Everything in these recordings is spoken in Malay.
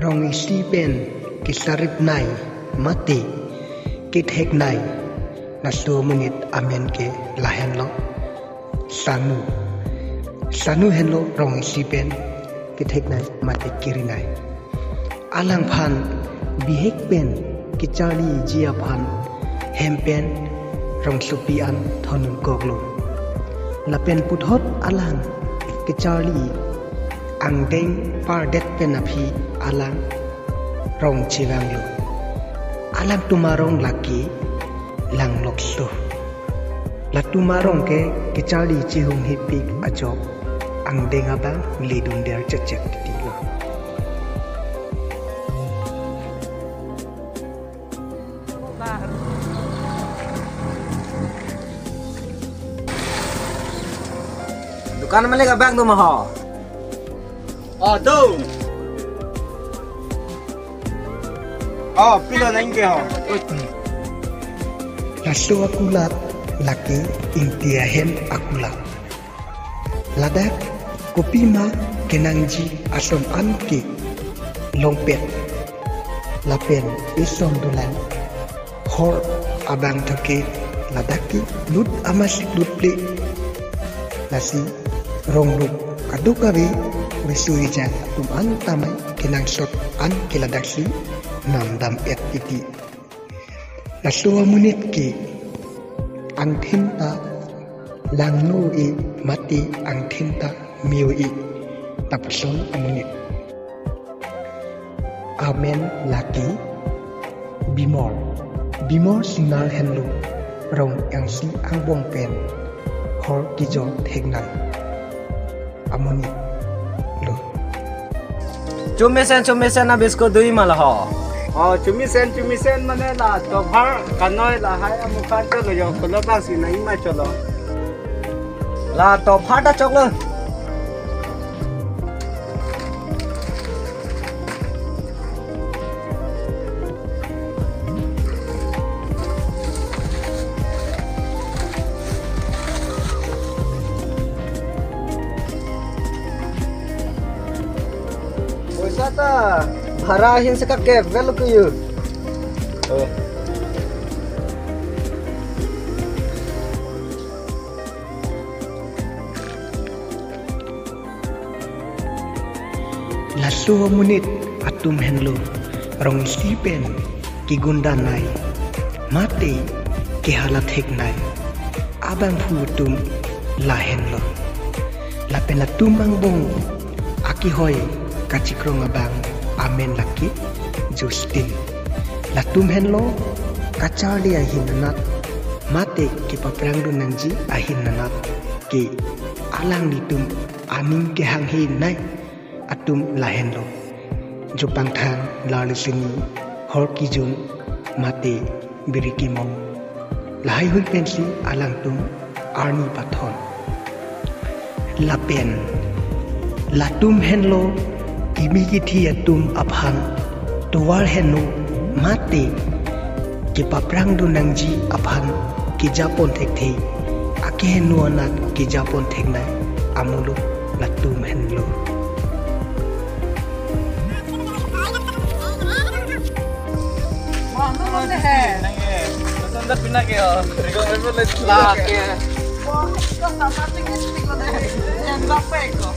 rong isi ben kisarip nai mati kithek nai nasu menit amen ke lahen lo sanu hen lo rong isi ben kithek nai mati kiri nai alang phan bihek ben kichali jia phan hempen rong supi an thonun koklo lapen puthot alang kichali angdeng pardet penapi alang rong chilang lo alang tumarong laki lang lokso la tumarong ke kichali chihung hipik ajok angdeng abang lidun der cecek tilo dukan malik abang tu maha. Oh tu. Oh pilo naing ke ho. laso akulat laki intia hem akulat ladak kopima kenangji asom anki longpet lapen isom dulan hor abang thake ladaki lut amasik lut ple nasi rongluk kadukabe mesuri jan tum an tamai kinang shot an kiladaksi namdam et iti lasua munit ki ang thinta langno e mati ang thinta miu e tapson amunit amen laki bimor sinar henlu rong yang si ang bong pen hor kijo thegnan amunit lo Cumisen na bisko dui malaho. Oh cumisen mana la to bhar kanoi la hai amukan cholo yo kolo bang si nai ma cholo. La to phata choklo. Wisata harahin sa kakep velo kuyu. Oh. laso munit atum henlo rong sipen ki gunda nai mate ki halat hek nai abang futum la henlo lapen tumang bong aki hoy kacikrong abang amen laki Justin latum henlo kacali ahin nanat mate ki paprang dunangji ahin nanat ki alang nitum aning ke hanghi nai atum lahen lo jopang thang lalisini hor ki jun mate biriki mong lahai hui pensi alang tum arni pathon lapen latum henlo kimi ki thi atum aphan tuwar henu mate ki paprang dunangji aphan ki japon thekthei ake henu anat ki japon thekna amulu latum henlo Sandat pindah ke oh. Rigo member lah ke. Wah, kok sama tinggi kok deh. Yang bape kok.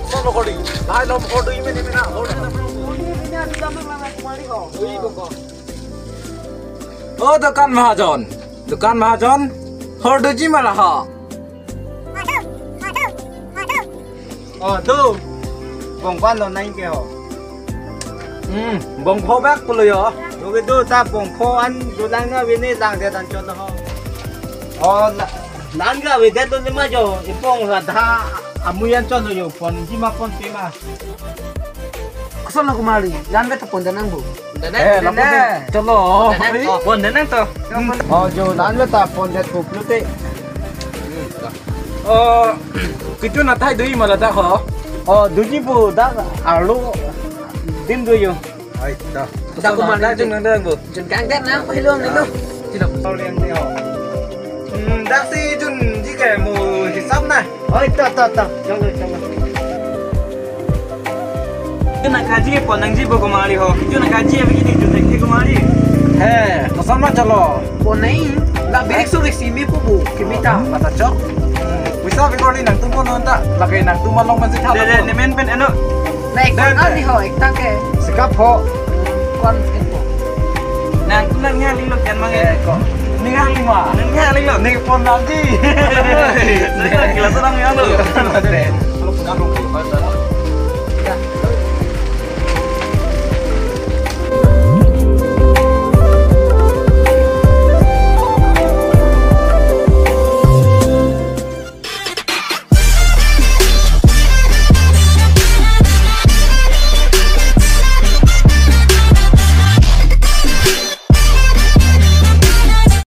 Kok recording? Ah, no recording ini na. Ini ada zaman lama kembali kok. Ui kok. Oh, Dukan Mahajon. Hor doji malah ha. Oh, tu. Bong pan lo naik ke ho. Bong pho bác puluh yo. Doge tu ta bong pho an dulang na wini lang de dan chon ho. Oh, lang ga we de tu ni ma jo. Ipong la tha amuyan chon yo pon ji ma pon te ma. Kesel aku mali. Jangan beta pon danang bu. Cholo. Pon danang to. Oh, jo lan ta pon de tu plu te. Oh, kitu na thai dui ma la ta ho. Oh, duji bu da alu tim dulu yo. Ay, dah. Dah aku mana jeng nang bu. Jun kang tet nang pai luang itu. Tidak tahu yang ni ho. Dak si jun jika mu hisap na. Oh, itu. Jangan. Kita nak kaji pon nang jibo kemari ho. Kita nak kaji begini tu tak kemari. Kesana calo. Ponei, la berekso resimi pubu, kimita. Mata cok. Bisa bikoli nang tumpo nonta. Lagi nang tumpo long masih Deh deh, ni men pen eno. Naik kon ni ho, ikta ke. Sikap ho. Kon info. Nang tu nang ngali lo kan mangi. Kok. Ni ngali ma. Nang ngali lo. Ni pon lagi. Saya kira serang yang lo. Kalau punya long kalau